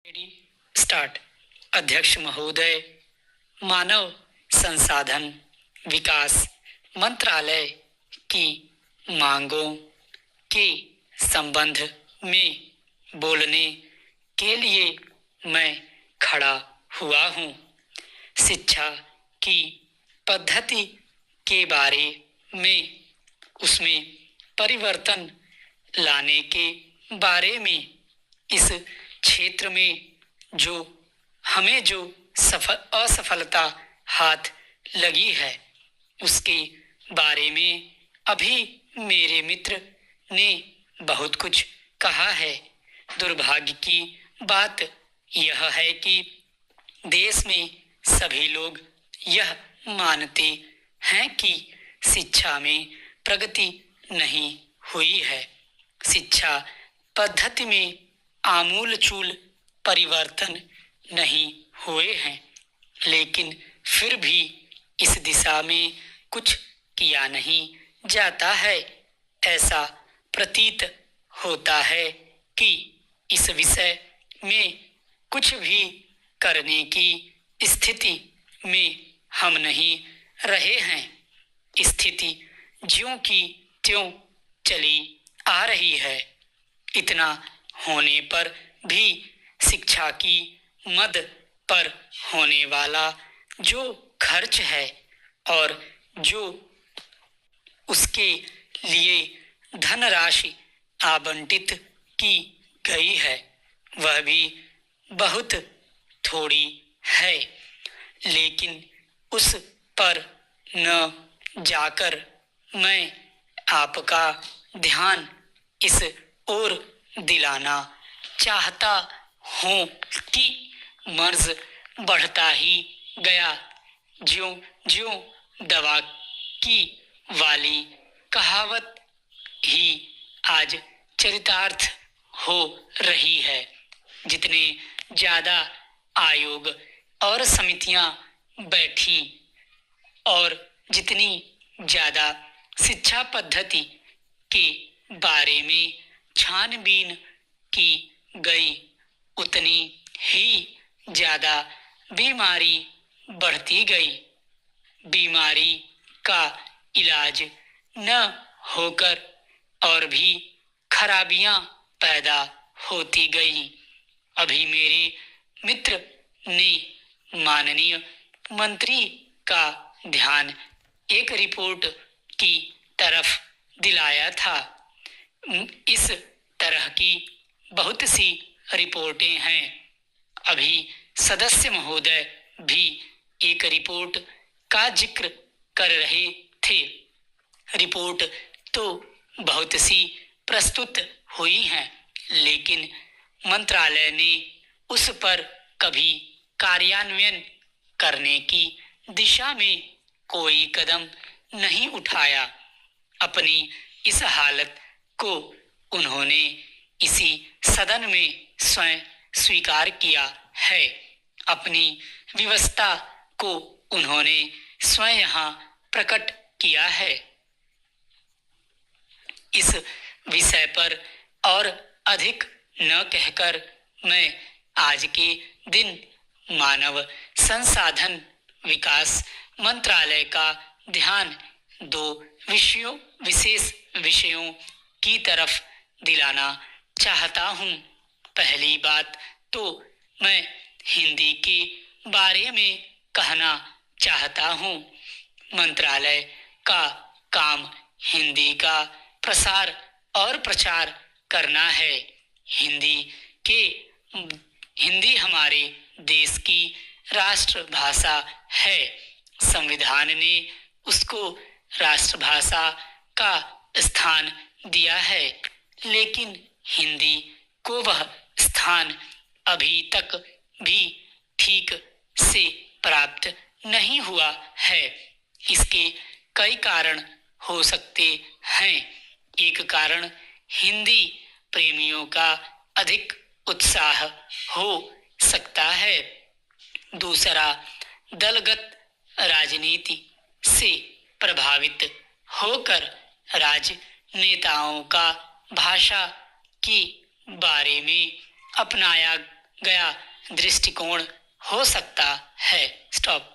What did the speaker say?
Ready start. अध्यक्ष महोदय, मानव संसाधन विकास मंत्रालय की मांगों के संबंध में बोलने के लिए मैं खड़ा हुआ हूँ। शिक्षा की पद्धति के बारे में, उसमें परिवर्तन लाने के बारे में, इस क्षेत्र में हमें जो असफलता हाथ लगी है उसके बारे में अभी मेरे मित्र ने बहुत कुछ कहा है। दुर्भाग्य की बात यह है कि देश में सभी लोग यह मानते हैं कि शिक्षा में प्रगति नहीं हुई है। शिक्षा पद्धति में आमूलचूल परिवर्तन नहीं हुए हैं, लेकिन फिर भी इस दिशा में कुछ किया नहीं जाता है। ऐसा प्रतीत होता है कि इस विषय में कुछ भी करने की स्थिति में हम नहीं रहे हैं। स्थिति ज्यों की त्यों चली आ रही है। इतना होने पर भी शिक्षा की मद पर होने वाला जो खर्च है और जो उसके लिए धनराशि आवंटित की गई है वह भी बहुत थोड़ी है। लेकिन उस पर न जाकर मैं आपका ध्यान इस ओर दिलाना चाहता हूँ कि मर्ज बढ़ता ही गया ज्यों ज्यों दवा की वाली कहावत ही आज चरितार्थ हो रही है। जितने ज्यादा आयोग और समितियां बैठी और जितनी ज्यादा शिक्षा पद्धति के बारे में छानबीन की गई उतनी ही ज्यादा बीमारी बढ़ती गई। बीमारी का इलाज न होकर और भी खराबियां पैदा होती गई। अभी मेरे मित्र ने माननीय मंत्री का ध्यान एक रिपोर्ट की तरफ दिलाया था। इस तरह की बहुत सी रिपोर्टें हैं। अभी सदस्य महोदय भी एक रिपोर्ट का जिक्र कर रहे थे। रिपोर्ट तो बहुत सी प्रस्तुत हुई हैं, लेकिन मंत्रालय ने उस पर कभी कार्यान्वयन करने की दिशा में कोई कदम नहीं उठाया। अपनी इस हालत को उन्होंने इसी सदन में स्वयं स्वीकार किया है। अपनी विवशता को उन्होंने स्वयं यहाँ प्रकट किया है। इस विषय पर और अधिक न कहकर मैं आज के दिन मानव संसाधन विकास मंत्रालय का ध्यान दो विशेष विषयों की तरफ दिलाना चाहता हूँ। पहली बात तो मैं हिंदी के बारे में कहना चाहता हूँ। मंत्रालय का काम हिंदी का प्रसार और प्रचार करना है। हिंदी हमारे देश की राष्ट्रभाषा है। संविधान ने उसको राष्ट्रभाषा का स्थान दिया है, लेकिन हिंदी को वह स्थान अभी तक भी ठीक से प्राप्त नहीं हुआ है। इसके कई कारण हो सकते हैं। एक कारण हिंदी प्रेमियों का अधिक उत्साह हो सकता है। दूसरा, दलगत राजनीति से प्रभावित होकर राजनेताओं का भाषा के बारे में अपनाया गया दृष्टिकोण हो सकता है। स्टॉप।